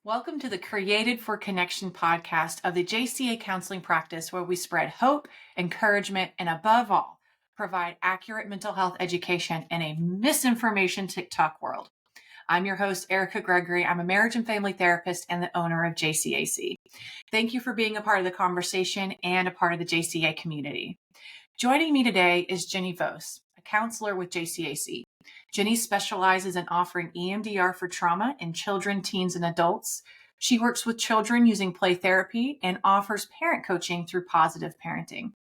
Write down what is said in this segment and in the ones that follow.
Welcome to the Created for Connection podcast of the JCA counseling practice, where we spread hope, encouragement, and above all, provide accurate mental health education in a misinformation TikTok world. I'm your host, Erica Gregory. I'm a marriage and family therapist and the owner of JCAC. Thank you for being a part of the conversation and a part of the JCA community. Joining me today is Ginny Vose, a counselor with JCAC. Ginny specializes in offering EMDR for trauma in children, teens, and adults. She works with children using play therapy and offers parent coaching through positive parenting.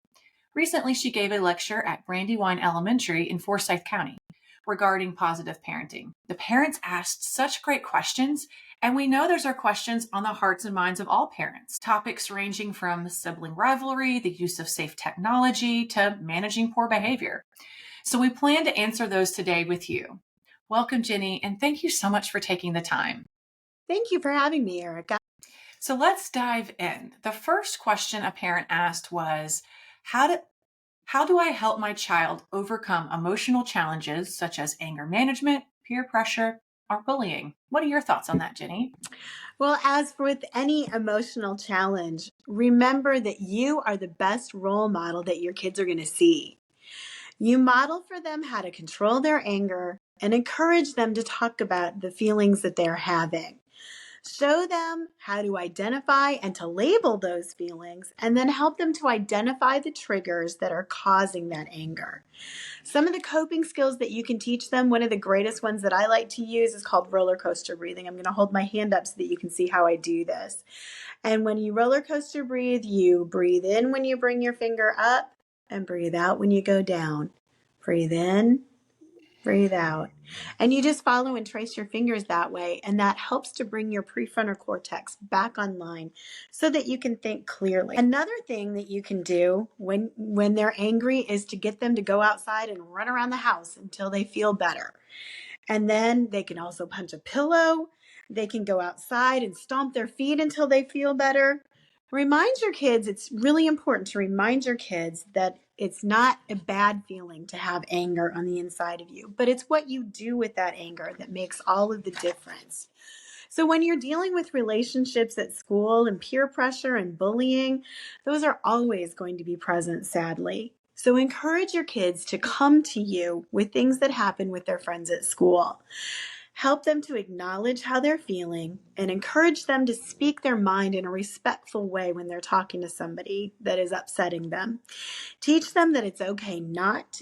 Recently, she gave a lecture at Brandywine Elementary in Forsyth County regarding positive parenting. The parents asked such great questions, and we know those are questions on the hearts and minds of all parents. Topics ranging from sibling rivalry, the use of safe technology, to managing poor behavior. So we plan to answer those today with you. Welcome, Ginny, and thank you so much for taking the time. Thank you for having me, Erica. So let's dive in. The first question a parent asked was, how do I help my child overcome emotional challenges such as anger management, peer pressure, or bullying? What are your thoughts on that, Ginny? Well, as with any emotional challenge, remember that you are the best role model that your kids are going to see. You model for them how to control their anger and encourage them to talk about the feelings that they're having. Show them how to identify and to label those feelings, and then help them to identify the triggers that are causing that anger. Some of the coping skills that you can teach them, one of the greatest ones that I like to use is called roller coaster breathing. I'm going to hold my hand up so that you can see how I do this. And when you roller coaster breathe, you breathe in when you bring your finger up and breathe out when you go down. Breathe in, breathe out. And you just follow and trace your fingers that way. And that helps to bring your prefrontal cortex back online so that you can think clearly. Another thing that you can do when they're angry is to get them to go outside and run around the house until they feel better. And then they can also punch a pillow. They can go outside and stomp their feet until they feel better. Remind your kids, it's really important to remind your kids that it's not a bad feeling to have anger on the inside of you, but it's what you do with that anger that makes all of the difference. So when you're dealing with relationships at school and peer pressure and bullying, those are always going to be present, sadly. So encourage your kids to come to you with things that happen with their friends at school. Help them to acknowledge how they're feeling and encourage them to speak their mind in a respectful way when they're talking to somebody that is upsetting them. Teach them that it's okay not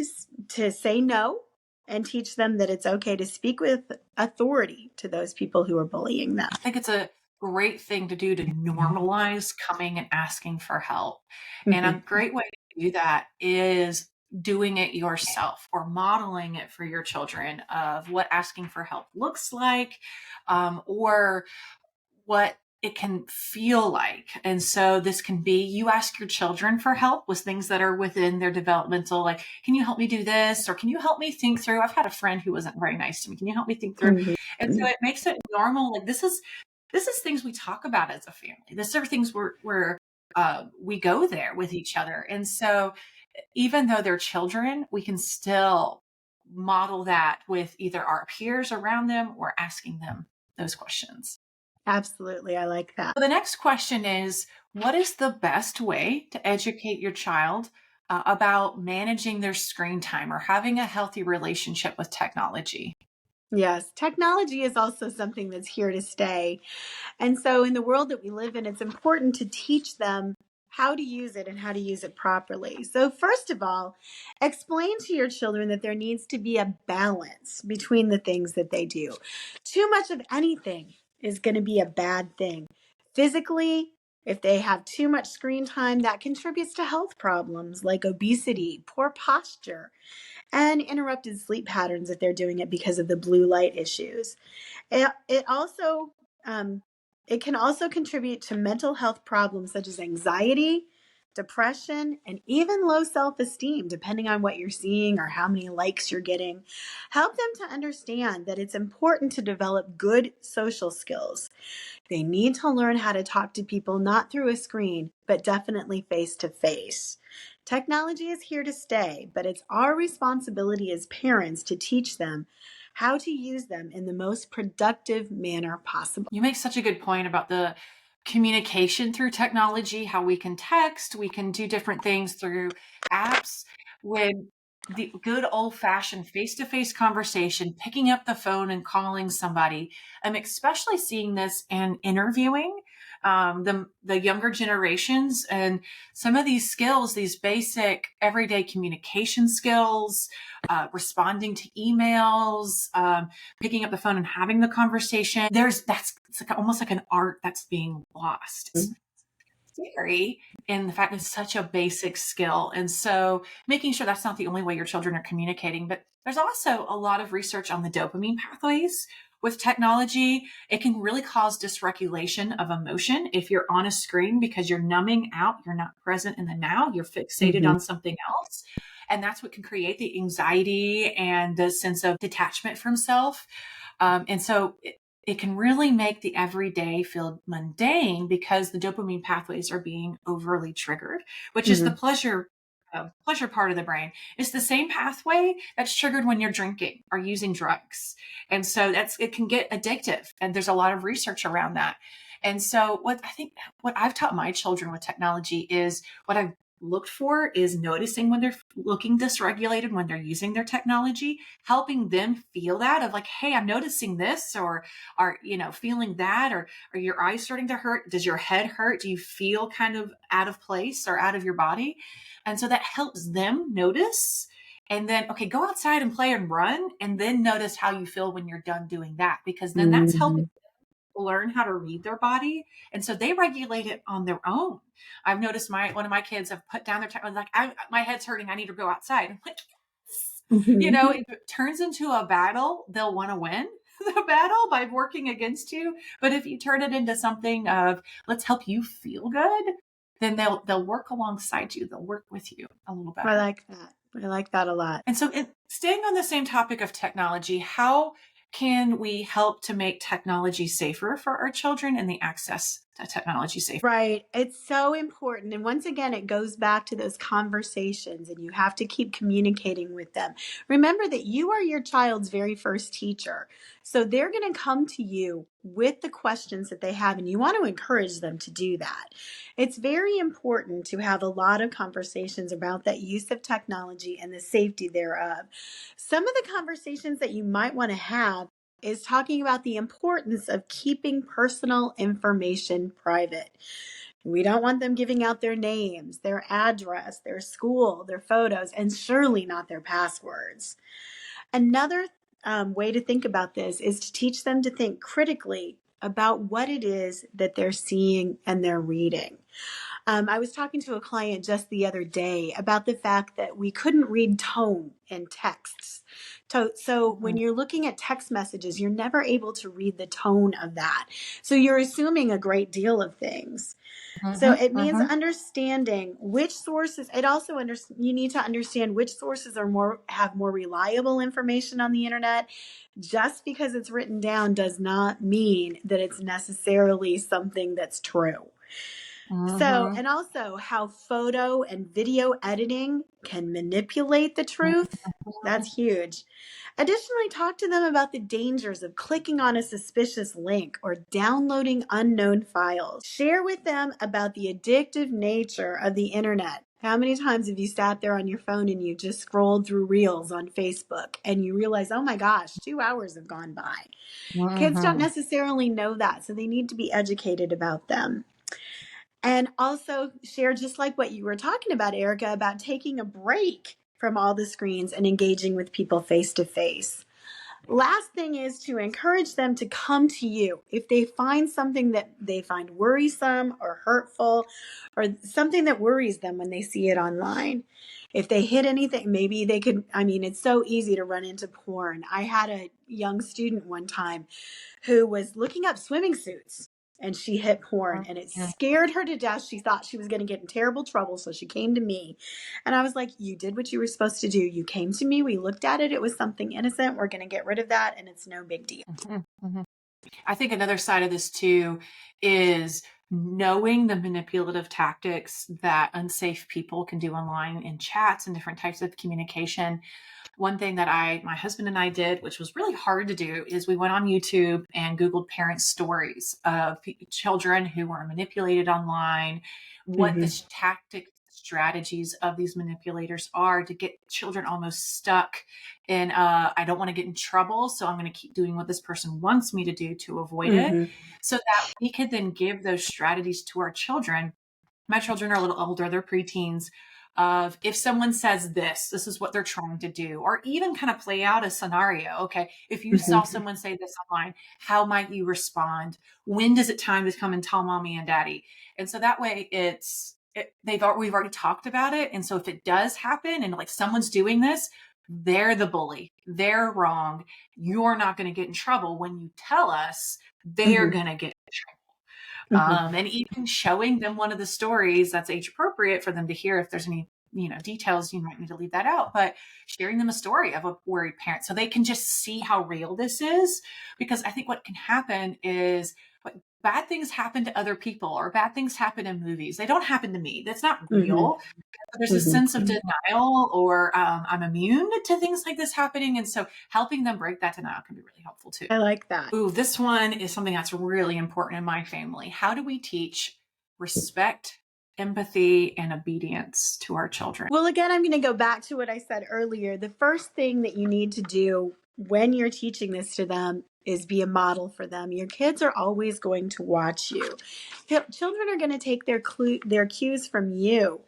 to say no, and teach them that it's okay to speak with authority to those people who are bullying them. I think it's a great thing to do to normalize coming and asking for help. And a great way to do that is doing it yourself or modeling it for your children of what asking for help looks like, or what it can feel like. And so this can be, you ask your children for help with things that are within their developmental, like, can you help me do this? Or can you help me think through? I've had a friend who wasn't very nice to me. Can you help me think through? And so it makes it normal. Like this is things we talk about as a family. This are things where we go there with each other. And so even though they're children, we can still model that with either our peers around them or asking them those questions. Absolutely. I like that. So the next question is, what is the best way to educate your child about managing their screen time or having a healthy relationship with technology? Yes, technology is also something that's here to stay. And so in the world that we live in, it's important to teach them how to use it and how to use it properly. So first of all, explain to your children that there needs to be a balance between the things that they do. Too much of anything is going to be a bad thing. Physically, if they have too much screen time, that contributes to health problems like obesity, poor posture, and interrupted sleep patterns if they're doing it because of the blue light issues. It also it can also contribute to mental health problems such as anxiety, depression, and even low self-esteem, depending on what you're seeing or how many likes you're getting. Help them to understand that it's important to develop good social skills. They need to learn how to talk to people not through a screen, but definitely face to face. Technology is here to stay, but it's our responsibility as parents to teach them how to use them in the most productive manner possible. You make such a good point about the communication through technology, how we can text, we can do different things through apps. When the good old fashioned face to face conversation, picking up the phone and calling somebody, I'm especially seeing this in interviewing the younger generations, and some of these skills, these basic everyday communication skills, responding to emails, picking up the phone and having the conversation. It's like almost like an art that's being lost. It's scary in the fact that it's such a basic skill. And so making sure that's not the only way your children are communicating, but there's also a lot of research on the dopamine pathways with technology. It can really cause dysregulation of emotion if you're on a screen because you're numbing out, you're not present in the now, you're fixated on something else. And that's what can create the anxiety and the sense of detachment from self. And so it can really make the everyday feel mundane because the dopamine pathways are being overly triggered, which is the pleasure part of the brain. It's the same pathway that's triggered when you're drinking or using drugs. And so it can get addictive. And there's a lot of research around that. And so what I've taught my children with technology is what I've looked for is noticing when they're looking dysregulated, when they're using their technology, helping them feel that of like, hey, I'm noticing this, or are, feeling that, or are your eyes starting to hurt? Does your head hurt? Do you feel kind of out of place or out of your body? And so that helps them notice. And then, okay, go outside and play and run, and then notice how you feel when you're done doing that, because then that's helping learn how to read their body. And so they regulate it on their own. I've noticed one of my kids have put down their time, like, my head's hurting, I need to go outside. I'm like, yes. If it turns into a battle, they'll want to win the battle by working against you. But if you turn it into something of, let's help you feel good, then they'll work alongside you. They'll work with you a little better. I like that. I like that a lot. And so staying on the same topic of technology, how can we help to make technology safer for our children and the access to technology safer? Right. It's so important. And once again, it goes back to those conversations, and you have to keep communicating with them. Remember that you are your child's very first teacher. So they're going to come to you with the questions that they have, and you want to encourage them to do that. It's very important to have a lot of conversations about that use of technology and the safety thereof. Some of the conversations that you might want to have is talking about the importance of keeping personal information private. We don't want them giving out their names, their address, their school, their photos, and surely not their passwords. Another way to think about this is to teach them to think critically about what it is that they're seeing and they're reading. I was talking to a client just the other day about the fact that we couldn't read tone in texts. So when you're looking at text messages, you're never able to read the tone of that. So you're assuming a great deal of things. So it means understanding which sources. It also you need to understand which sources have more reliable information on the internet. Just because it's written down does not mean that it's necessarily something that's true. So, and also how photo and video editing can manipulate the truth. That's huge. Additionally, talk to them about the dangers of clicking on a suspicious link or downloading unknown files. Share with them about the addictive nature of the internet. How many times have you sat there on your phone and you just scrolled through reels on Facebook and you realize, oh my gosh, 2 hours have gone by? Kids don't necessarily know that, so they need to be educated about them. And also share, just like what you were talking about, Erica, about taking a break from all the screens and engaging with people face to face. Last thing is to encourage them to come to you if they find something that they find worrisome or hurtful, or something that worries them when they see it online. If they hit anything, maybe they could, it's so easy to run into porn. I had a young student one time who was looking up swimming suits, and she hit porn, and it scared her to death. She thought she was going to get in terrible trouble, so she came to me. And I was like, you did what you were supposed to do. You came to me. We looked at it. It was something innocent. We're going to get rid of that, and it's no big deal. I think another side of this, too, is knowing the manipulative tactics that unsafe people can do online in chats and different types of communication. One thing that my husband and I did, which was really hard to do, is we went on YouTube and Googled parent stories of children who were manipulated online, what the tactics, strategies of these manipulators are to get children almost stuck in, I don't want to get in trouble, so I'm going to keep doing what this person wants me to do to avoid it, so that we could then give those strategies to our children. My children are a little older, they're preteens, of if someone says this is what they're trying to do, or even kind of play out a scenario. Okay, if you saw someone say this online, how might you respond? When does it time to come and tell mommy and daddy? And so that way we've already talked about it. And so if it does happen and like someone's doing this, they're the bully, they're wrong, you're not going to get in trouble. When you tell us, they're going to get in trouble. And even showing them one of the stories that's age appropriate for them to hear. If there's any, details, you might need to leave that out, but sharing them a story of a worried parent so they can just see how real this is. Because I think what can happen is bad things happen to other people, or bad things happen in movies. They don't happen to me. That's not real. There's a sense of denial, or I'm immune to things like this happening. And so helping them break that denial can be really helpful too. I like that. Ooh, this one is something that's really important in my family. How do we teach respect, empathy, and obedience to our children? Well, again, I'm going to go back to what I said earlier. The first thing that you need to do when you're teaching this to them is be a model for them. Your kids are always going to watch you. Children are going to take their cues from you.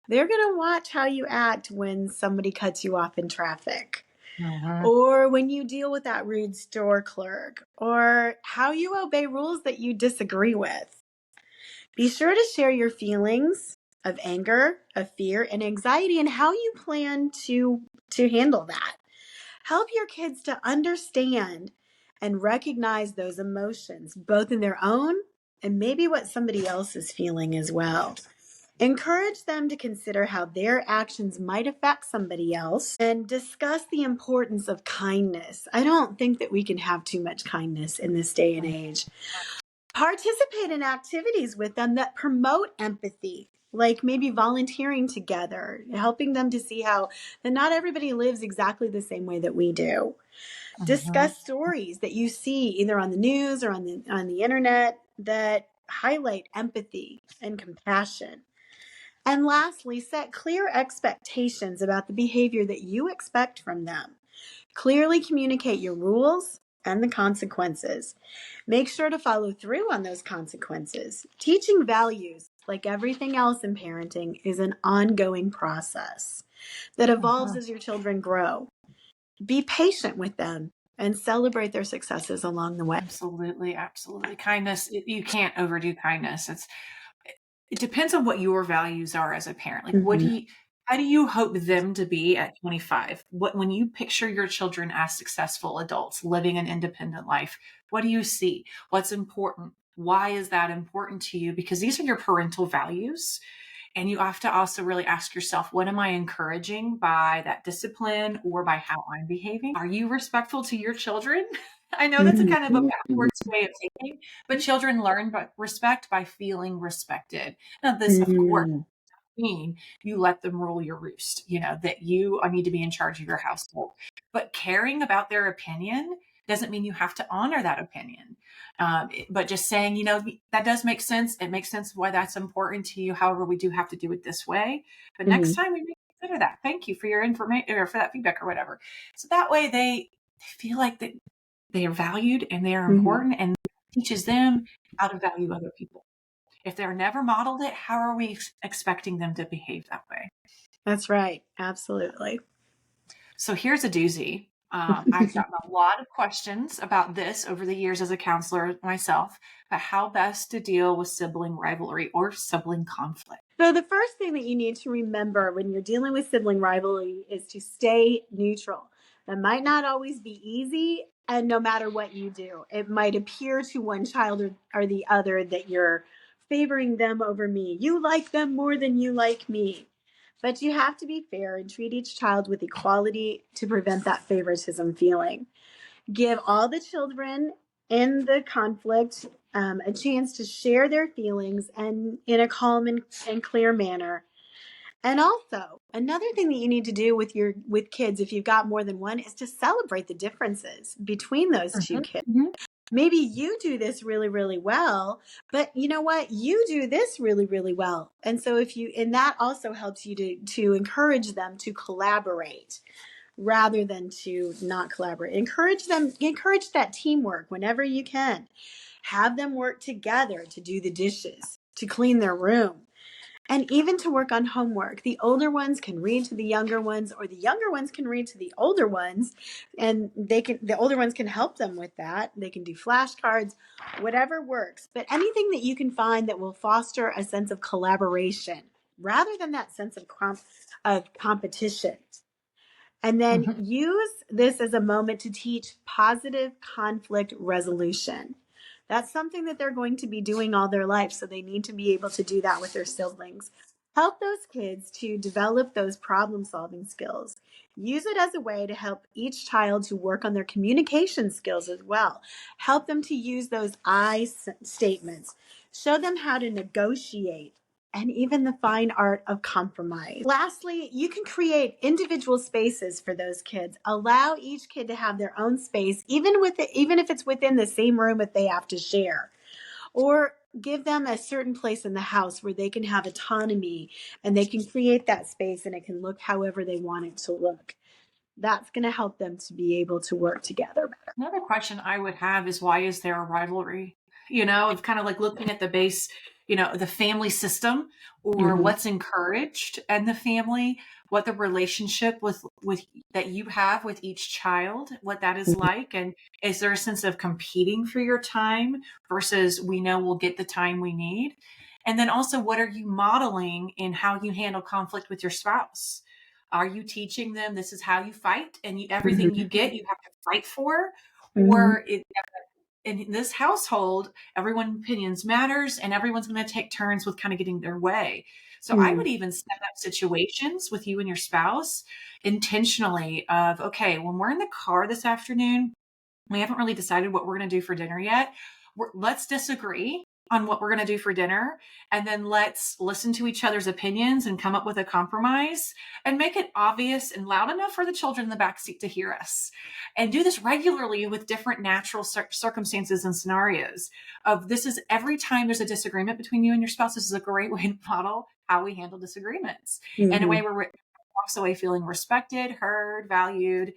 They're going to watch how you act when somebody cuts you off in traffic, or when you deal with that rude store clerk, or how you obey rules that you disagree with. Be sure to share your feelings of anger, of fear, and anxiety, and how you plan to handle that. Help your kids to understand and recognize those emotions, both in their own and maybe what somebody else is feeling as well. Encourage them to consider how their actions might affect somebody else, and discuss the importance of kindness. I don't think that we can have too much kindness in this day and age. Participate in activities with them that promote empathy, like maybe volunteering together, helping them to see how that not everybody lives exactly the same way that we do. Discuss stories that you see either on the news or on the internet that highlight empathy and compassion. And lastly, set clear expectations about the behavior that you expect from them. Clearly communicate your rules and the consequences. Make sure to follow through on those consequences. Teaching values, like everything else in parenting, is an ongoing process that evolves as your children grow. Be patient with them and celebrate their successes along the way. Absolutely. Absolutely. Kindness, you can't overdo kindness. It depends on what your values are as a parent. Like, how do you hope them to be at 25? When you picture your children as successful adults living an independent life, what do you see? What's important? Why is that important to you? Because these are your parental values. And you have to also really ask yourself, what am I encouraging by that discipline or by how I'm behaving? Are you respectful to your children? I know that's a kind of a backwards way of thinking, but children learn respect by feeling respected. Now, this, of course, mean you let them rule your roost, that you need to be in charge of your household. But caring about their opinion doesn't mean you have to honor that opinion. But just saying, that does make sense. It makes sense why that's important to you. However, we do have to do it this way. But next time we may consider that. Thank you for your information or for that feedback or whatever. So that way they feel like that they are valued and they are important, and teaches them how to value other people. If they're never modeled it, how are we expecting them to behave that way? That's right. Absolutely. So here's a doozy. I've gotten a lot of questions about this over the years as a counselor myself, about how best to deal with sibling rivalry or sibling conflict. So the first thing that you need to remember when you're dealing with sibling rivalry is to stay neutral. That might not always be easy, and no matter what you do, it might appear to one child or the other that you're favoring them over me. You like them more than you like me. But you have to be fair and treat each child with equality to prevent that favoritism feeling. Give all the children in the conflict, a chance to share their feelings and in a calm and clear manner. And also, another thing that you need to do with kids, if you've got more than one, is to celebrate the differences between those two kids. Mhm. Maybe you do this really, really well, but you know what? You do this really, really well. And so and that also helps you to encourage them to collaborate rather than to not collaborate. Encourage that teamwork whenever you can. Have them work together to do the dishes, to clean their room, and even to work on homework. The older ones can read to the younger ones, or the younger ones can read to the older ones, and the older ones can help them with that. They can do flashcards, whatever works. But anything that you can find that will foster a sense of collaboration rather than that sense of competition. And then Mhm. use this as a moment to teach positive conflict resolution. That's something that they're going to be doing all their life, so they need to be able to do that with their siblings. Help those kids to develop those problem-solving skills. Use it as a way to help each child to work on their communication skills as well. Help them to use those I statements. Show them how to negotiate and even the fine art of compromise. Lastly, you can create individual spaces for those kids. Allow each kid to have their own space, even if it's within the same room that they have to share. Or give them a certain place in the house where they can have autonomy and they can create that space and it can look however they want it to look. That's going to help them to be able to work together better. Another question I would have is, why is there a rivalry? Of kind of like looking at the base, the family system, or Mm-hmm. what's encouraged in the family, what the relationship with that you have with each child, what that is like, and is there a sense of competing for your time versus we know we'll get the time we need? And then also, what are you modeling in how you handle conflict with your spouse? Are you teaching them this is how you fight, and everything you get you have to fight for? Mm-hmm. Or in this household, everyone's opinions matters and everyone's going to take turns with kind of getting their way. So I Mm-hmm. would even set up situations with you and your spouse intentionally of, okay, when we're in the car this afternoon, we haven't really decided what we're going to do for dinner yet. Let's disagree on what we're going to do for dinner. And then let's listen to each other's opinions and come up with a compromise and make it obvious and loud enough for the children in the backseat to hear us. And do this regularly with different natural circumstances and scenarios. This is every time there's a disagreement between you and your spouse, this is a great way to model how we handle disagreements in a way where walks away feeling respected, heard, valued.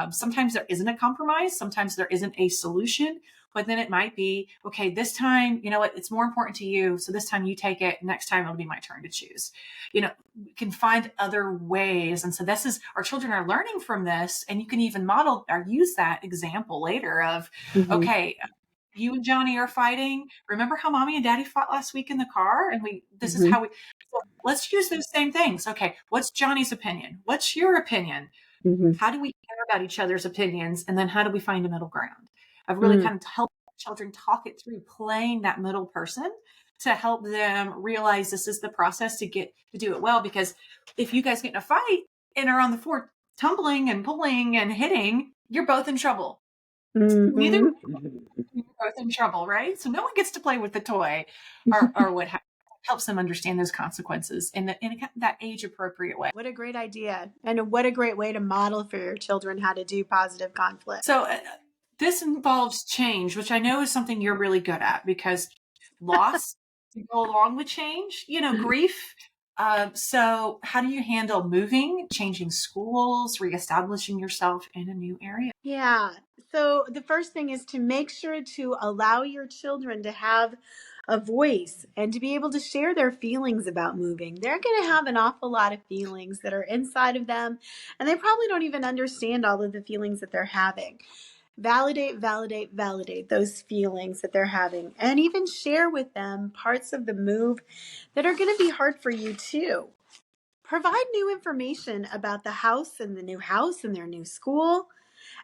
Sometimes there isn't a compromise. Sometimes there isn't a solution, but then it might be, okay, this time, you know what, it's more important to you. So this time you take it. Next time it'll be my turn to choose. We can find other ways. And so our children are learning from this, and you can even model or use that example later of, Mm-hmm. okay, you and Johnny are fighting. Remember how mommy and daddy fought last week in the car? And this is Mm-hmm. how so let's use those same things. Okay. What's Johnny's opinion? What's your opinion? Mm-hmm. How do we care about each other's opinions? And then how do we find a middle ground? I've really Mm-hmm. kind of helped children talk it through, playing that middle person to help them realize this is the process to do it well. Because if you guys get in a fight and are on the floor tumbling and pulling and hitting, you're both in trouble. Neither you're both in trouble, right? So no one gets to play with the toy or what helps them understand those consequences in that age appropriate way. What a great idea. And what a great way to model for your children how to do positive conflict. So this involves change, which I know is something you're really good at because loss to go along with change, grief. So how do you handle moving, changing schools, reestablishing yourself in a new area? Yeah. So the first thing is to make sure to allow your children to have a voice and to be able to share their feelings about moving. They're going to have an awful lot of feelings that are inside of them, and they probably don't even understand all of the feelings that they're having. Validate those feelings that they're having, and even share with them parts of the move that are going to be hard for you too. Provide new information about the house and the new house and their new school.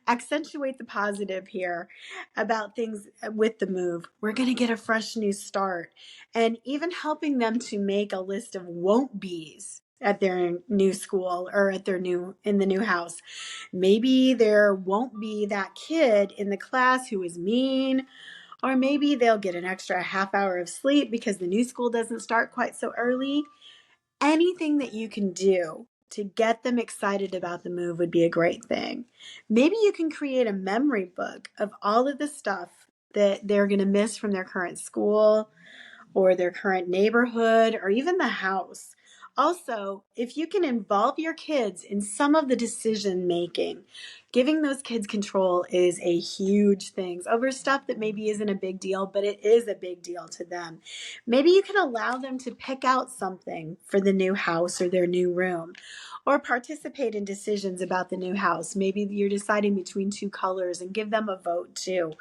Accentuate the positive here about things with the move. We're going to get a fresh new start. And even helping them to make a list of won't be's at their new school or at in the new house. Maybe there won't be that kid in the class who is mean, or maybe they'll get an extra half hour of sleep because the new school doesn't start quite so early. Anything that you can do to get them excited about the move would be a great thing. Maybe you can create a memory book of all of the stuff that they're going to miss from their current school or their current neighborhood or even the house. Also, if you can involve your kids in some of the decision making, giving those kids control is a huge thing over stuff that maybe isn't a big deal, but it is a big deal to them. Maybe you can allow them to pick out something for the new house or their new room, or participate in decisions about the new house. Maybe you're deciding between two colors and give them a vote too.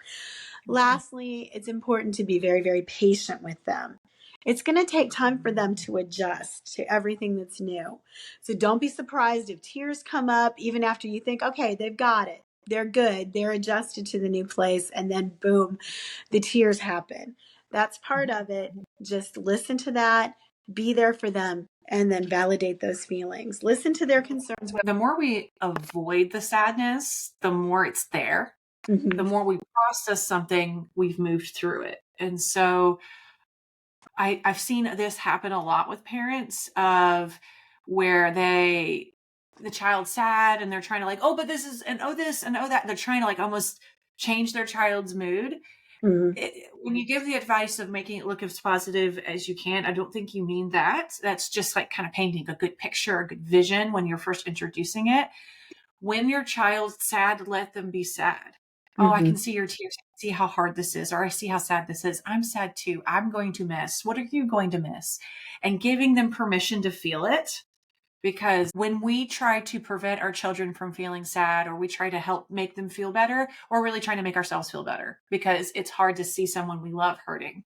Lastly, it's important to be very, very patient with them. It's going to take time for them to adjust to everything that's new. So don't be surprised if tears come up, even after you think, okay, they've got it. They're good. They're adjusted to the new place. And then boom, the tears happen. That's part of it. Just listen to that, be there for them, and then validate those feelings. Listen to their concerns. The more we avoid the sadness, the more it's there. Mm-hmm. The more we process something, we've moved through it. And so I've seen this happen a lot with parents of where the child's sad and they're trying to like, oh, but this is, and oh, this, and oh, that. They're trying to like almost change their child's mood. Mm-hmm. When you give the advice of making it look as positive as you can, I don't think you mean that. That's just like kind of painting a good picture, a good vision when you're first introducing it. When your child's sad, let them be sad. Oh, I Mm-hmm. can see your tears. I see how hard this is, or I see how sad this is. I'm sad too. I'm going to miss. What are you going to miss? And giving them permission to feel it. Because when we try to prevent our children from feeling sad, or we try to help make them feel better, we're really trying to make ourselves feel better, because it's hard to see someone we love hurting.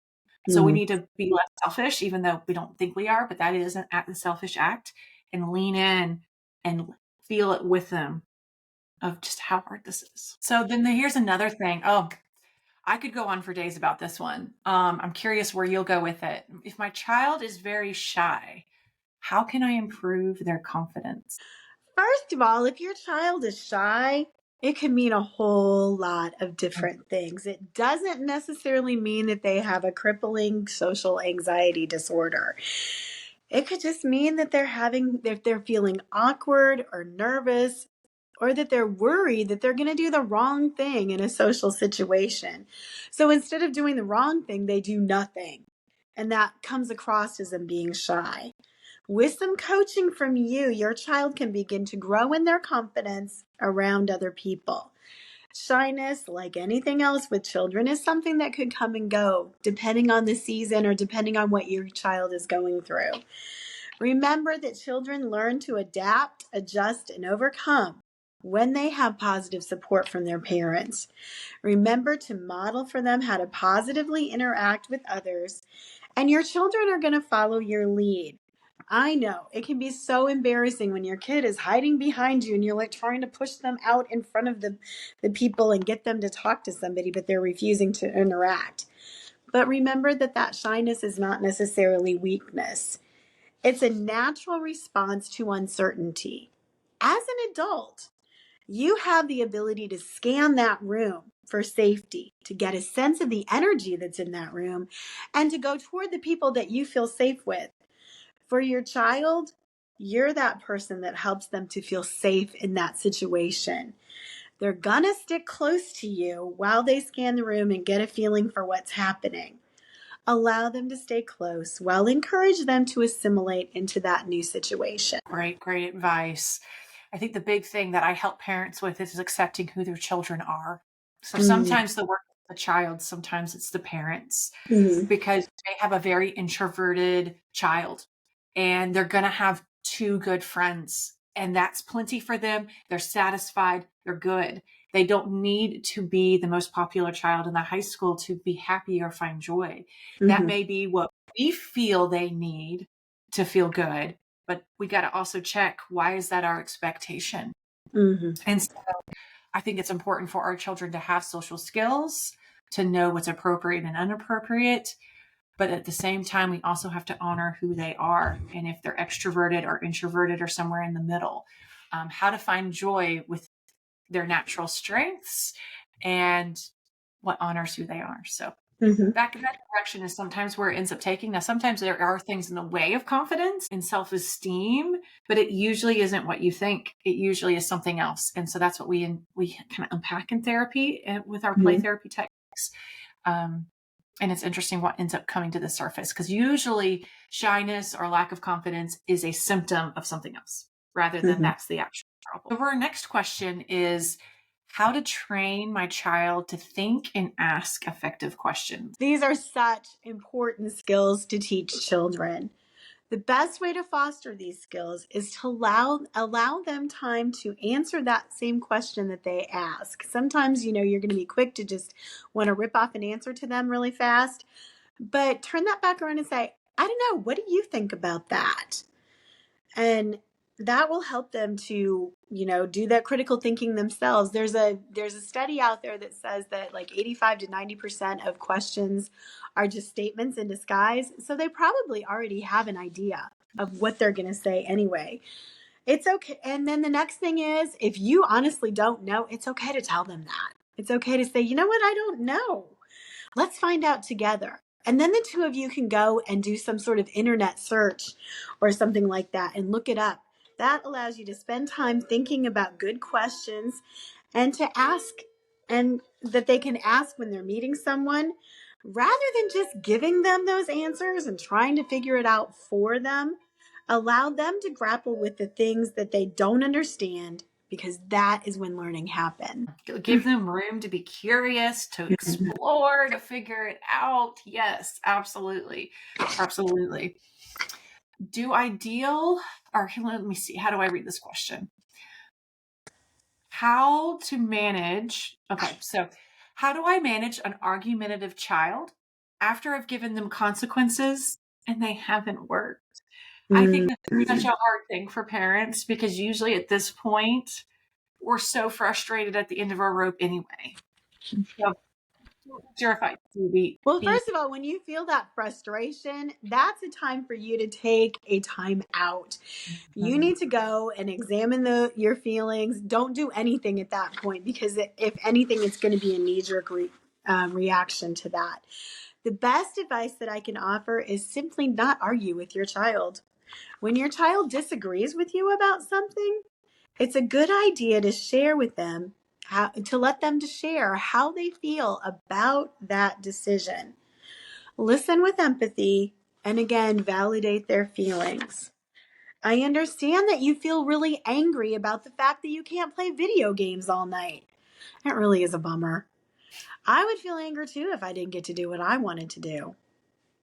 So we need to be less selfish, even though we don't think we are, but that is a selfish act, and lean in and feel it with them of just how hard this is. So then here's another thing. Oh, I could go on for days about this one. I'm curious where you'll go with it. If my child is very shy, how can I improve their confidence? First of all, if your child is shy, it can mean a whole lot of different things. It doesn't necessarily mean that they have a crippling social anxiety disorder. It could just mean that they're feeling awkward or nervous, or that they're worried that they're going to do the wrong thing in a social situation. So instead of doing the wrong thing, they do nothing. And that comes across as them being shy. With some coaching from you, your child can begin to grow in their confidence around other people. Shyness, like anything else with children, is something that could come and go depending on the season or depending on what your child is going through. Remember that children learn to adapt, adjust, and overcome when they have positive support from their parents. Remember to model for them how to positively interact with others, and your children are going to follow your lead. I know it can be so embarrassing when your kid is hiding behind you and you're like trying to push them out in front of the people and get them to talk to somebody, but they're refusing to interact. But remember that shyness is not necessarily weakness. It's a natural response to uncertainty. As an adult, you have the ability to scan that room for safety, to get a sense of the energy that's in that room, and to go toward the people that you feel safe with. For your child, you're that person that helps them to feel safe in that situation. They're gonna stick close to you while they scan the room and get a feeling for what's happening. Allow them to stay close while encourage them to assimilate into that new situation. Great advice. I think the big thing that I help parents with is accepting who their children are. So sometimes the work is the child, sometimes it's the parents, Mm-hmm. because they have a very introverted child and they're going to have two good friends, and that's plenty for them. They're satisfied. They're good. They don't need to be the most popular child in the high school to be happy or find joy. That Mm-hmm. may be what we feel they need to feel good, but we got to also check, why is that our expectation? Mm-hmm. And so I think it's important for our children to have social skills, to know what's appropriate and inappropriate. But at the same time, we also have to honor who they are and if they're extroverted or introverted or somewhere in the middle. How to find joy with their natural strengths and what honors who they are. So that direction is sometimes where it ends up taking. Now, sometimes there are things in the way of confidence and self-esteem, but it usually isn't what you think. It usually is something else. And so that's what we kind of unpack in therapy and with our play therapy techniques. And it's interesting what ends up coming to the surface, because usually shyness or lack of confidence is a symptom of something else rather than that's the actual problem. So our next question is how to train my child to think and ask effective questions. These are such important skills to teach children. The best way to foster these skills is to allow them time to answer that same question that they ask. Sometimes, you're going to be quick to just want to rip off an answer to them really fast, but turn that back around and say, I don't know, what do you think about that? And that will help them to, do that critical thinking themselves. There's a study out there that says that like 85 to 90% of questions are just statements in disguise. So they probably already have an idea of what they're going to say anyway. It's okay. And then the next thing is, if you honestly don't know, it's okay to tell them that. It's okay to say, you know what, I don't know. Let's find out together. And then the two of you can go and do some sort of internet search or something like that and look it up. That allows you to spend time thinking about good questions and to ask, and that they can ask when they're meeting someone, rather than just giving them those answers and trying to figure it out for them. Allow them to grapple with the things that they don't understand, because that is when learning happens. Give them room to be curious, to explore, to figure it out. Yes, absolutely. Absolutely. Let me see. How do I read this question? How do I manage an argumentative child after I've given them consequences and they haven't worked? I think that's such a hard thing for parents, because usually at this point, we're so frustrated at the end of our rope anyway. So, well, first of all, when you feel that frustration, that's a time for you to take a time out. You need to go and examine your feelings. Don't do anything at that point, because if anything, it's going to be a knee-jerk reaction to that. The best advice that I can offer is simply not argue with your child. When your child disagrees with you about something, it's a good idea to share with them, to let them to share how they feel about that decision. Listen with empathy, and again, validate their feelings. I understand that you feel really angry about the fact that you can't play video games all night. That really is a bummer. I would feel anger too if I didn't get to do what I wanted to do.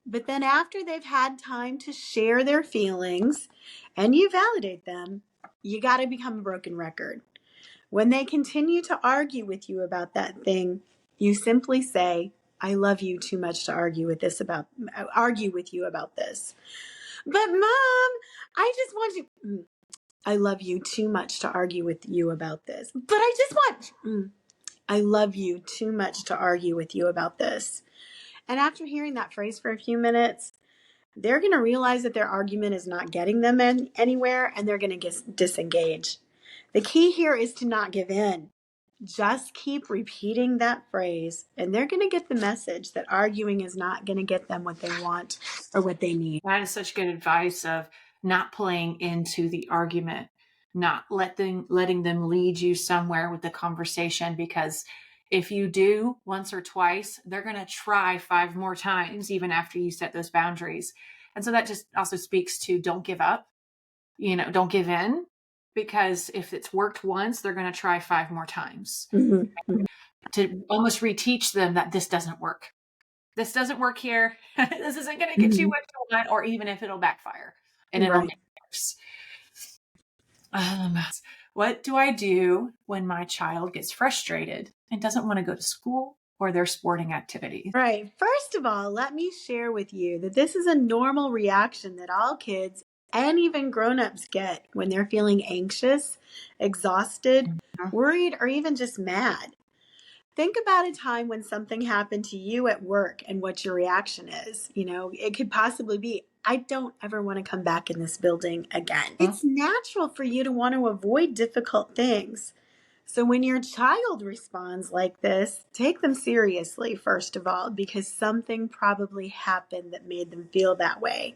But then after they've had time to share their feelings and you validate them, you got to become a broken record. When they continue to argue with you about that thing, you simply say, I love you too much to argue with you about this. But Mom, I just want you. I love you too much to argue with you about this. But I love you too much to argue with you about this. And after hearing that phrase for a few minutes, they're going to realize that their argument is not getting them anywhere, and they're going to disengage. The key here is to not give in. Just keep repeating that phrase, and they're going to get the message that arguing is not going to get them what they want or what they need. That is such good advice of not playing into the argument, not letting them lead you somewhere with the conversation, because if you do once or twice, they're going to try 5 more times, even after you set those boundaries. And so that just also speaks to don't give up, don't give in, because if it's worked once, they're going to try 5 more times to almost reteach them that this doesn't work. This doesn't work here. This isn't going to get you what you want, or even if it'll backfire and it'll make it worse. What do I do when my child gets frustrated and doesn't want to go to school or their sporting activities? Right. First of all, let me share with you that this is a normal reaction that all kids and even grown-ups get when they're feeling anxious, exhausted, worried, or even just mad. Think about a time when something happened to you at work and what your reaction is. It could possibly be, I don't ever want to come back in this building again. It's natural for you to want to avoid difficult things. So when your child responds like this, take them seriously, first of all, because something probably happened that made them feel that way.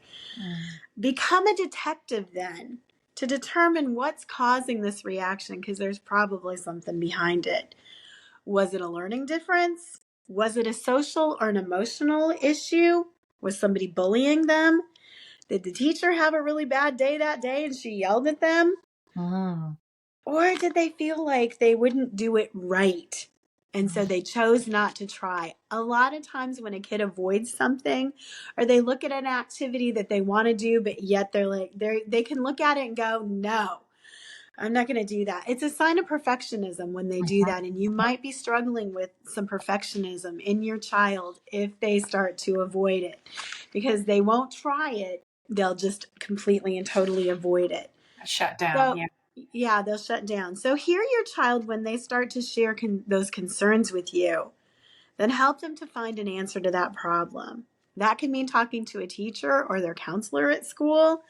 Become a detective then to determine what's causing this reaction, because there's probably something behind it. Was it a learning difference? Was it a social or an emotional issue? Was somebody bullying them? Did the teacher have a really bad day that day and she yelled at them? Or did they feel like they wouldn't do it right? And so they chose not to try. A lot of times when a kid avoids something, or they look at an activity that they want to do, but yet they can look at it and go, no, I'm not going to do that. It's a sign of perfectionism when they do that. And you might be struggling with some perfectionism in your child if they start to avoid it, because they won't try it. They'll just completely and totally avoid it. Shut down. So, yeah, they'll shut down. So hear your child when they start to share those concerns with you. Then help them to find an answer to that problem. That can mean talking to a teacher or their counselor at school.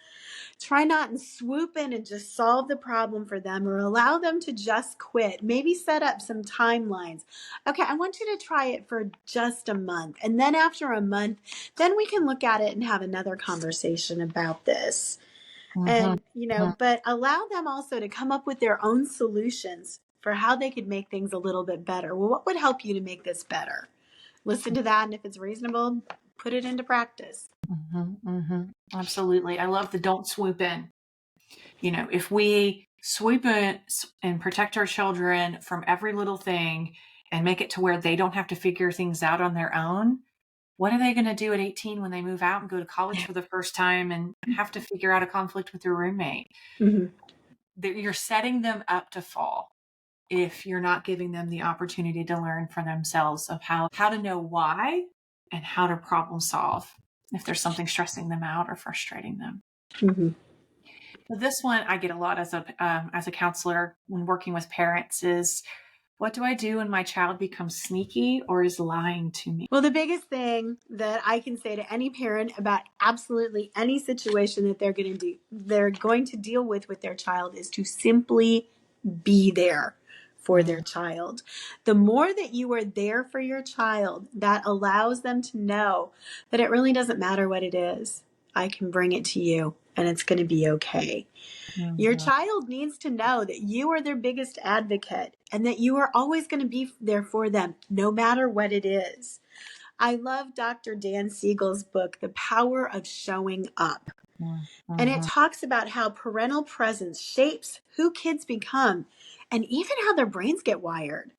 Try not and swoop in and just solve the problem for them, or allow them to just quit. Maybe set up some timelines. Okay, I want you to try it for just a month. And then after a month, then we can look at it and have another conversation about this. And, but allow them also to come up with their own solutions for how they could make things a little bit better. Well, what would help you to make this better? Listen to that. And if it's reasonable, put it into practice. Absolutely. I love the don't swoop in. If we swoop in and protect our children from every little thing and make it to where they don't have to figure things out on their own, what are they going to do at 18 when they move out and go to college for the first time and have to figure out a conflict with their roommate? You're setting them up to fall if you're not giving them the opportunity to learn for themselves of how to know why and how to problem solve if there's something stressing them out or frustrating them. This one I get a lot as a counselor when working with parents is, what do I do when my child becomes sneaky or is lying to me? Well, the biggest thing that I can say to any parent about absolutely any situation that they're going to deal with their child is to simply be there for their child. The more that you are there for your child, that allows them to know that it really doesn't matter what it is. I can bring it to you and it's going to be okay. Your child needs to know that you are their biggest advocate and that you are always going to be there for them, no matter what it is. I love Dr. Dan Siegel's book, The Power of Showing Up. And it talks about how parental presence shapes who kids become and even how their brains get wired.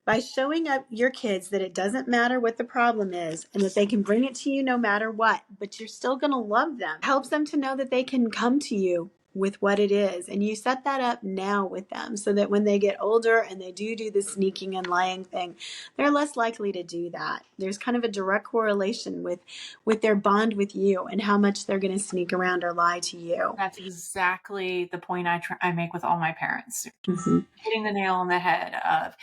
By showing up your kids that it doesn't matter what the problem is and that they can bring it to you no matter what, but you're still going to love them. It helps them to know that they can come to you with what it is. And you set that up now with them so that when they get older and they do the sneaking and lying thing, they're less likely to do that. There's kind of a direct correlation with their bond with you and how much they're going to sneak around or lie to you. That's exactly the point I make with all my parents. Hitting the nail on the head of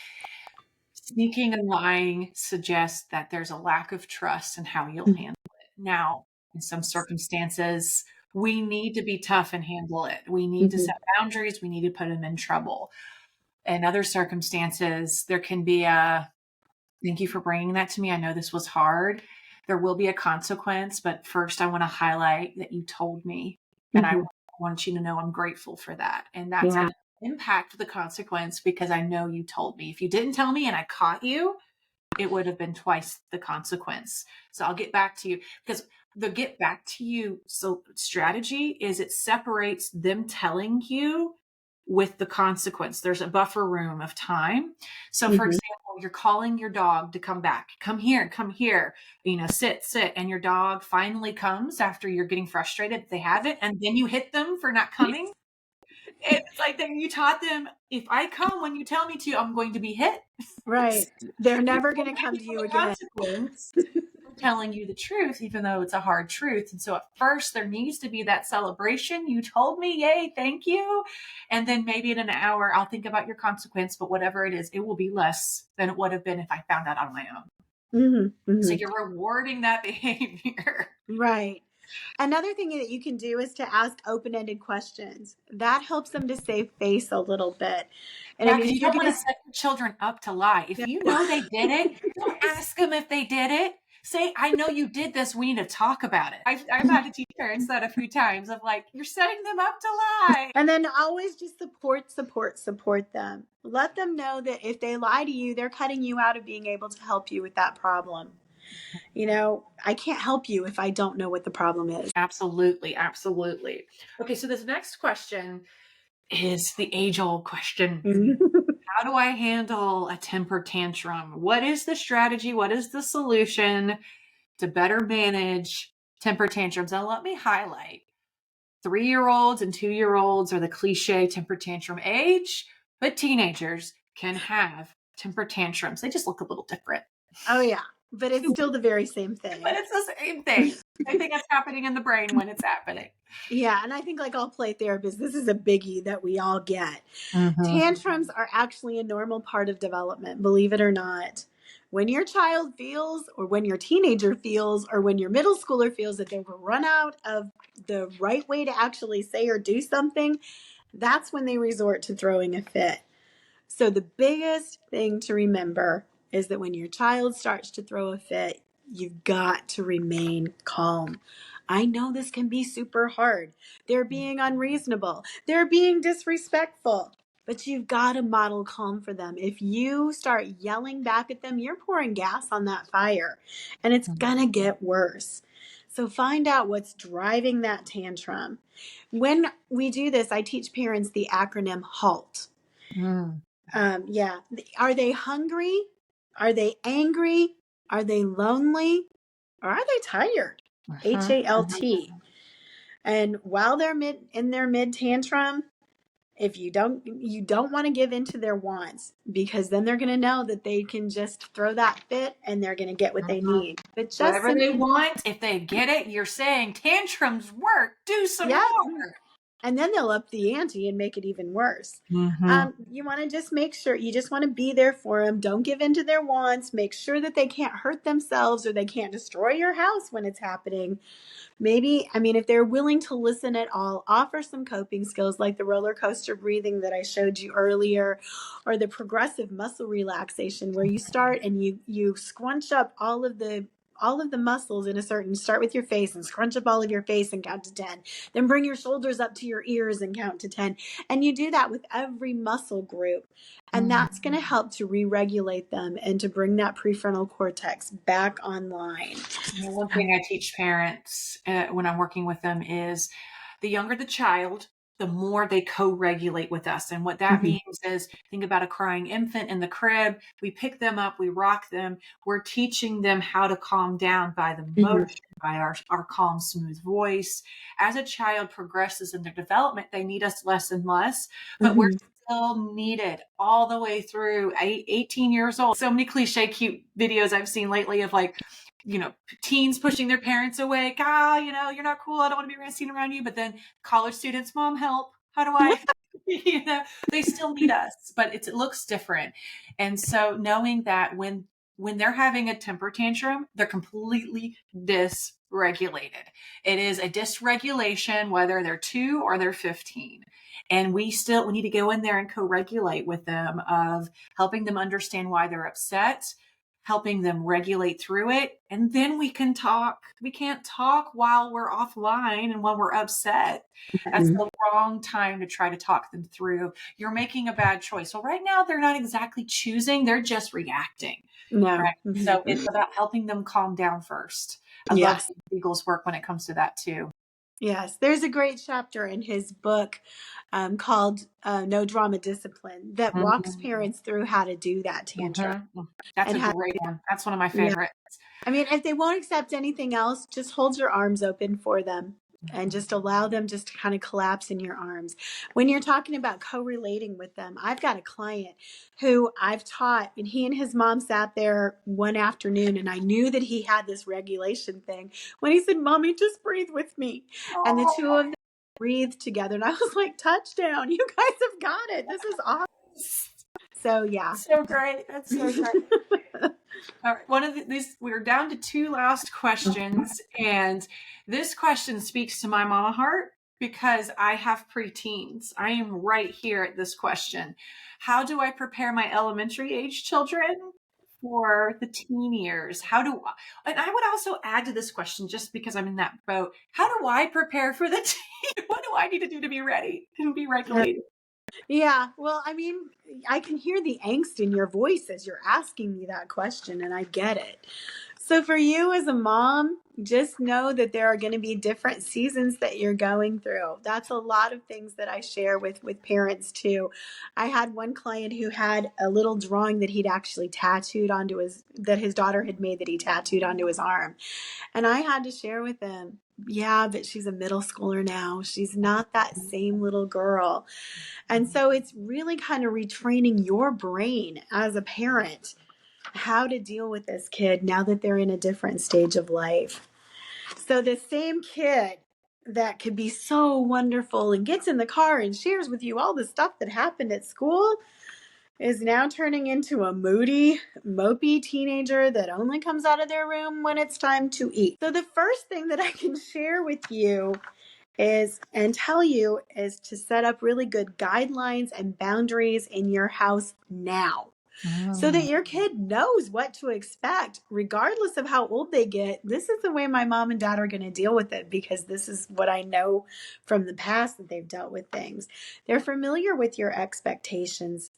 sneaking and lying suggests that there's a lack of trust in how you'll handle it. Now, in some circumstances, we need to be tough and handle it. We need to set boundaries. We need to put them in trouble. In other circumstances, there can be thank you for bringing that to me. I know this was hard. There will be a consequence, but first I want to highlight that you told me, and I want you to know I'm grateful for that. And that's going to impact the consequence because I know you told me. If you didn't tell me and I caught you, it would have been twice the consequence. So I'll get back to you, because the get back to you strategy is it separates them telling you with the consequence. There's a buffer room of time. So for example, you're calling your dog to come back, come here, sit. And your dog finally comes after you're getting frustrated that they haven't. And then you hit them for not coming. It's like that you taught them, if I come when you tell me to, I'm going to be hit. Right. They're never going to come to you again. telling you the truth, even though it's a hard truth. And so at first there needs to be that celebration. You told me, yay, thank you. And then maybe in an hour, I'll think about your consequence, but whatever it is, it will be less than it would have been if I found out on my own. So you're rewarding that behavior. Right. Another thing that you can do is to ask open-ended questions. That helps them to save face a little bit. And Yeah, I mean, because if you you're don't want going to set your children up to lie. If you know they did it, don't ask them if they did it. Say, I know you did this. We need to talk about it. I've had to teach parents that a few times of like, you're setting them up to lie. and then always just support them. Let them know that if they lie to you, they're cutting you out of being able to help you with that problem. You know, I can't help you if I don't know what the problem is. Absolutely. Absolutely. Okay. So this next question is the age-old question. How do I handle a temper tantrum? What is the strategy? What is the solution to better manage temper tantrums? And let me highlight 3-year-olds and 2-year-olds are the cliche temper tantrum age, but teenagers can have temper tantrums. They just look a little different. Oh, yeah. But it's still the very same thing. But it's the same thing. I think it's happening in the brain when it's happening. Yeah. And I think, like all play therapists, this is a biggie that we all get. Tantrums are actually a normal part of development, believe it or not. When your child feels, or when your teenager feels, or when your middle schooler feels that they've run out of the right way to actually say or do something, that's when they resort to throwing a fit. So the biggest thing to remember is that when your child starts to throw a fit, you've got to remain calm. I know this can be super hard. They're being unreasonable. They're being disrespectful. But you've got to model calm for them. If you start yelling back at them, you're pouring gas on that fire, and it's going to get worse. So find out what's driving that tantrum. When we do this, I teach parents the acronym HALT. Yeah. Are they hungry? Are they angry? Are they lonely? Or are they tired? HALT. And while they're in their mid tantrum, if you don't want to give in to their wants, because then they're going to know that they can just throw that fit and they're going to get what they need. But just whatever they want, if they get it, you're saying tantrums work, do some more. And then they'll up the ante and make it even worse. You want to just make sure, you just want to be there for them. Don't give in to their wants. Make sure that they can't hurt themselves or they can't destroy your house when it's happening. Maybe, I mean, if they're willing to listen at all, offer some coping skills like the roller coaster breathing that I showed you earlier, or the progressive muscle relaxation where you start and you scrunch up all of the muscles in a certain, start with your face and scrunch up all of your face and count to 10. Then bring your shoulders up to your ears and count to 10. And you do that with every muscle group. And that's going to help to re-regulate them and to bring that prefrontal cortex back online. One thing I teach parents when I'm working with them is the younger the child, the more they co-regulate with us. And what that means is, think about a crying infant in the crib. We pick them up, we rock them. We're teaching them how to calm down by the motion, by our calm, smooth voice. As a child progresses in their development, they need us less and less, but we're still needed all the way through 18 years old. So many cliche cute videos I've seen lately of like, teens pushing their parents away. God, you're not cool. I don't want to be seen around you. But then college students, mom, help. How do I, they still need us, but it looks different. And so knowing that when they're having a temper tantrum, they're completely dysregulated. It is a dysregulation, whether they're 2 or they're 15. And we need to go in there and co-regulate with them, of helping them understand why they're upset, helping them regulate through it. And then we can talk. We can't talk while we're offline and when we're upset. That's the wrong time to try to talk them through. You're making a bad choice. So right now they're not exactly choosing, they're just reacting. No. Right? So it's about helping them calm down first. I love Eagle's work when it comes to that too. Yes, there's a great chapter in his book called No Drama Discipline that walks parents through how to do that tantrum. That's a great one. That's one of my favorites. I mean, if they won't accept anything else, just hold your arms open for them. and just allow them just to kind of collapse in your arms. When you're talking about co-relating with them, I've got a client who I've taught, and he and his mom sat there one afternoon, and I knew that he had this regulation thing when he said, "Mommy, just breathe with me." And the two of them breathed together, and I was like, touchdown, you guys have got it. This is awesome. So yeah. So great. That's so great. All right. One of these, we're down to two last questions. And this question speaks to my mama heart because I have preteens. I am right here at this question. How do I prepare my elementary age children for the teen years? And I would also add to this question, just because I'm in that boat, how do I prepare for the teen? What do I need to do to be ready and be regulated? Yeah, well, I mean, I can hear the angst in your voice as you're asking me that question, and I get it. So for you as a mom, just know that there are going to be different seasons that you're going through. That's a lot of things that I share with parents too. I had one client who had a little drawing that he'd actually tattooed onto that his daughter had made, that he tattooed onto his arm. And I had to share with him, yeah, but she's a middle schooler now. She's not that same little girl. And so it's really kind of retraining your brain as a parent how to deal with this kid now that they're in a different stage of life. So the same kid that could be so wonderful and gets in the car and shares with you all the stuff that happened at school is now turning into a moody, mopey teenager that only comes out of their room when it's time to eat. So the first thing that I can share with you and tell you is to set up really good guidelines and boundaries in your house now, so that your kid knows what to expect, regardless of how old they get. This is the way my mom and dad are going to deal with it, because this is what I know from the past that they've dealt with things. They're familiar with your expectations,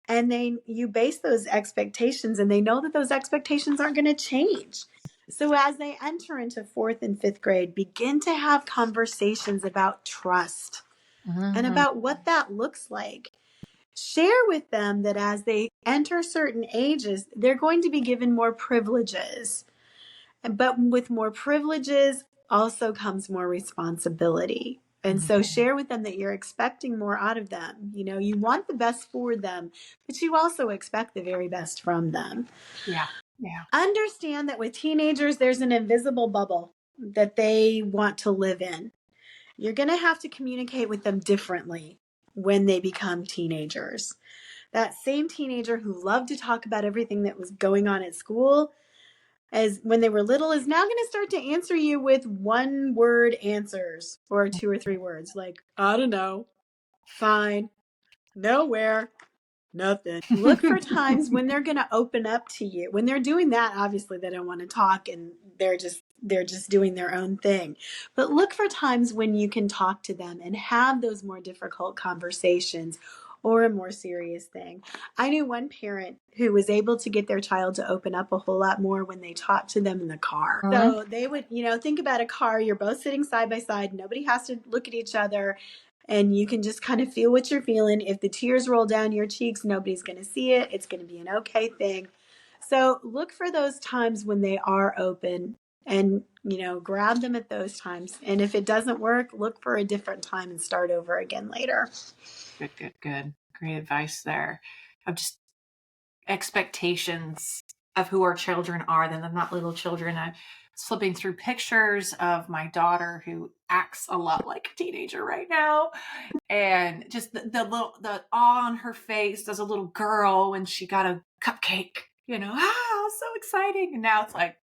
and you base those expectations, and they know that those expectations aren't going to change. So as they enter into 4th and 5th grade, begin to have conversations about trust and about what that looks like. Share with them that as they enter certain ages, they're going to be given more privileges. But with more privileges also comes more responsibility. And so share with them that you're expecting more out of them. You know, you want the best for them, but you also expect the very best from them. Yeah. Yeah. Understand that with teenagers, there's an invisible bubble that they want to live in. You're going to have to communicate with them differently when they become teenagers. That same teenager who loved to talk about everything that was going on at school as when they were little is now going to start to answer you with 1-word answers, or 2 or 3 words, like, I don't know, fine, nowhere, nothing. Look for times when they're going to open up to you. When they're doing that, obviously they don't want to talk and they're just doing their own thing. But look for times when you can talk to them and have those more difficult conversations, or a more serious thing. I knew one parent who was able to get their child to open up a whole lot more when they talked to them in the car. So they would, think about a car, you're both sitting side by side, nobody has to look at each other, and you can just kind of feel what you're feeling. If the tears roll down your cheeks, nobody's going to see it. It's going to be an okay thing. So look for those times when they are open, and, grab them at those times. And if it doesn't work, look for a different time and start over again later. Good. Great advice there. Of just expectations of who our children are, then they're not little children. I'm slipping through pictures of my daughter who acts a lot like a teenager right now. And just the awe on her face as a little girl when she got a cupcake, so exciting. And now it's like,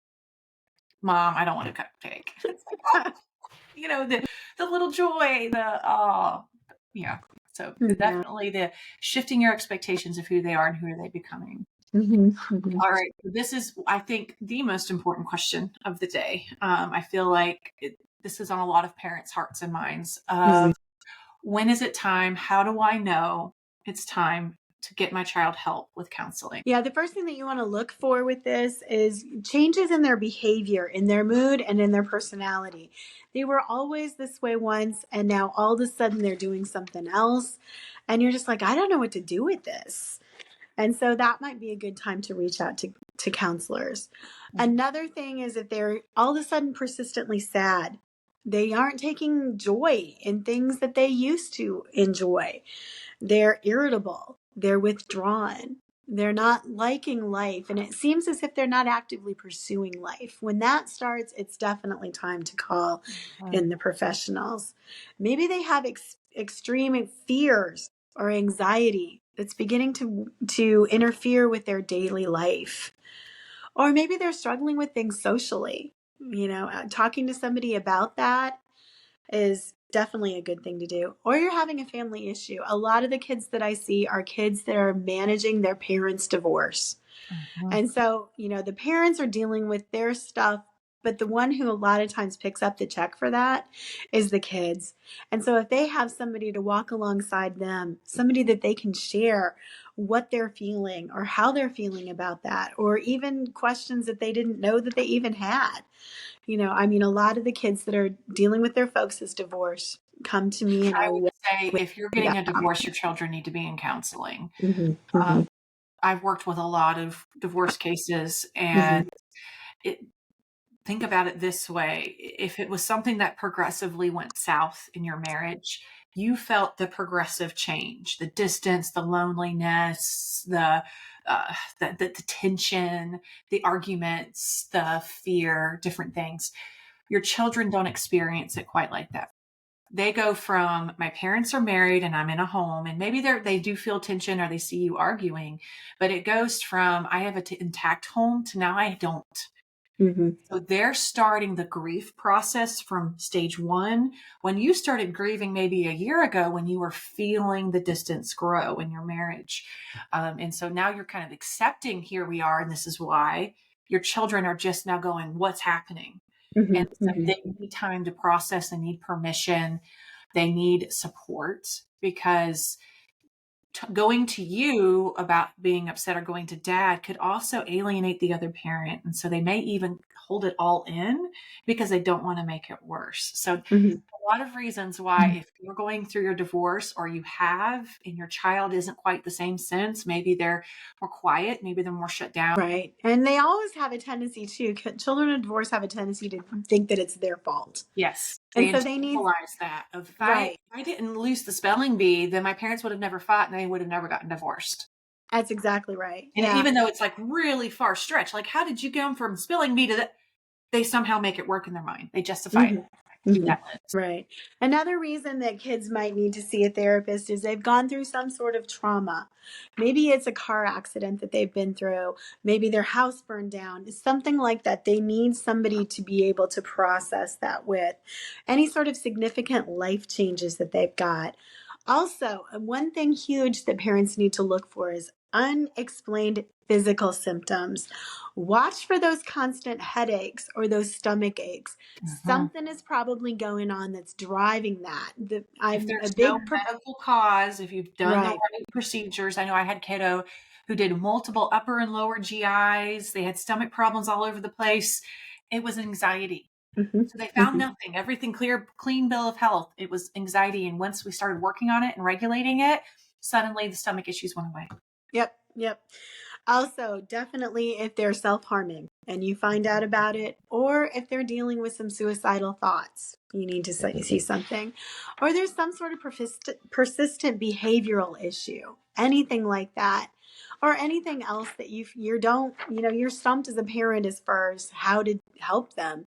Mom, I don't want a cupcake. It's like, the little joy, yeah. So definitely the shifting your expectations of who they are and who are they becoming. All right. This is, I think, the most important question of the day. I feel like this is on a lot of parents' hearts and minds. When is it time? How do I know it's time to get my child help with counseling? Yeah, the first thing that you want to look for with this is changes in their behavior, in their mood, and in their personality. They were always this way once, and now all of a sudden they're doing something else. And you're just like, I don't know what to do with this. And so that might be a good time to reach out to counselors. Another thing is if they're all of a sudden persistently sad. They aren't taking joy in things that they used to enjoy. They're irritable. They're withdrawn. They're not liking life. And it seems as if they're not actively pursuing life. When that starts, it's definitely time to call in the professionals. Maybe they have extreme fears or anxiety that's beginning to interfere with their daily life. Or maybe they're struggling with things socially. Talking to somebody about that is definitely a good thing to do. Or you're having a family issue. A lot of the kids that I see are kids that are managing their parents' divorce. And so, the parents are dealing with their stuff, but the one who a lot of times picks up the check for that is the kids. And so if they have somebody to walk alongside them, somebody that they can share what they're feeling or how they're feeling about that, or even questions that they didn't know that they even had. A lot of the kids that are dealing with their folks' divorce come to me and I I would want say if you're getting a divorce, your children need to be in counseling. mm-hmm, I've worked with a lot of divorce cases, mm-hmm, and think about it this way. If it was something that progressively went south in your marriage, you felt the progressive change, the distance, the loneliness, the tension, the arguments, the fear, different things. Your children don't experience it quite like that. They go from my parents are married and I'm in a home, and maybe they do feel tension or they see you arguing, but it goes from I have an intact home to now I don't. mm-hmm, So they're starting the grief process from stage one. When you started grieving maybe a year ago, when you were feeling the distance grow in your marriage. And so now you're kind of accepting here we are, and this is why your children are just now going, what's happening? And mm-hmm, so mm-hmm. they need time to process, they need permission, they need support, because going to you about being upset or going to dad could also alienate the other parent. And so they may even hold it all in because they don't want to make it worse. So Mm-hmm. a lot of reasons why, if you're going through your divorce or you have, and your child isn't quite the same sense, maybe they're more quiet, maybe they're more shut down. Right. And they always have a tendency to, children of divorce have a tendency to think that it's their fault. Yes. And They so they need, internalize that of right. if I didn't lose the spelling bee, then my parents would have never fought and they would have never gotten divorced. That's exactly right. And Yeah. even though it's like really far stretch, like how did you go from spelling bee to that? They somehow make it work in their mind. They justify it Mm-hmm. through Mm-hmm. that lens. Right. Another reason that kids might need to see a therapist is they've gone through some sort of trauma. Maybe it's a car accident that they've been through. Maybe their house burned down. Something like that. They need somebody to be able to process that with. Any sort of significant life changes that they've got. Also, one thing huge that parents need to look for is unexplained physical symptoms. Watch for those constant headaches or those stomach aches. Mhm. Something is probably going on that's driving that. If I'm a there's no big, medical cause, if you've done the right. right procedures, I know I had kiddo who did multiple upper and lower GIs. They had stomach problems all over the place. It was anxiety. Mm-hmm, So they found mm-hmm. nothing, everything clear, clean bill of health. It was anxiety. And once we started working on it and regulating it, suddenly the stomach issues went away. Yep, yep. Also, definitely if they're self-harming and you find out about it, or if they're dealing with some suicidal thoughts, you need to see something. Or there's some sort of persistent behavioral issue, anything like that. Or anything else that you're stumped as a parent as far as how to help them.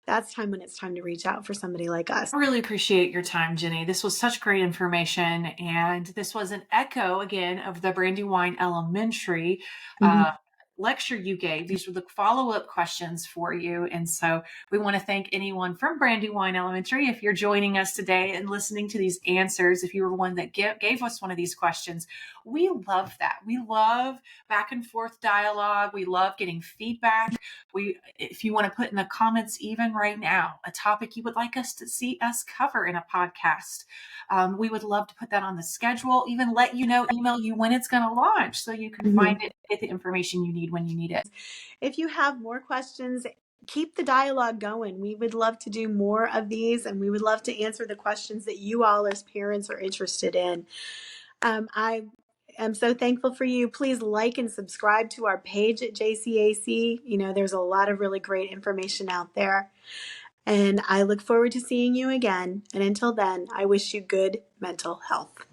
That's when it's time to reach out for somebody like us. I really appreciate your time, Ginny. This was such great information. And this was an echo again of the Brandywine Elementary Mm-hmm. lecture you gave. These were the follow-up questions for you. And so we want to thank anyone from Brandywine Elementary. If you're joining us today and listening to these answers, if you were one that gave us one of these questions, we love that. We love back and forth dialogue. We love getting feedback. If you want to put in the comments, even right now, a topic you would like us to see us cover in a podcast, we would love to put that on the schedule, even let you know, email you when it's going to launch so you can Mm-hmm. find it, get the information you need when you need it. If you have more questions, keep the dialogue going. We would love to do more of these, and we would love to answer the questions that you all as parents are interested in. I am so thankful for you. Please like and subscribe to our page at JCAC. There's a lot of really great information out there. And I look forward to seeing you again. And until then, I wish you good mental health.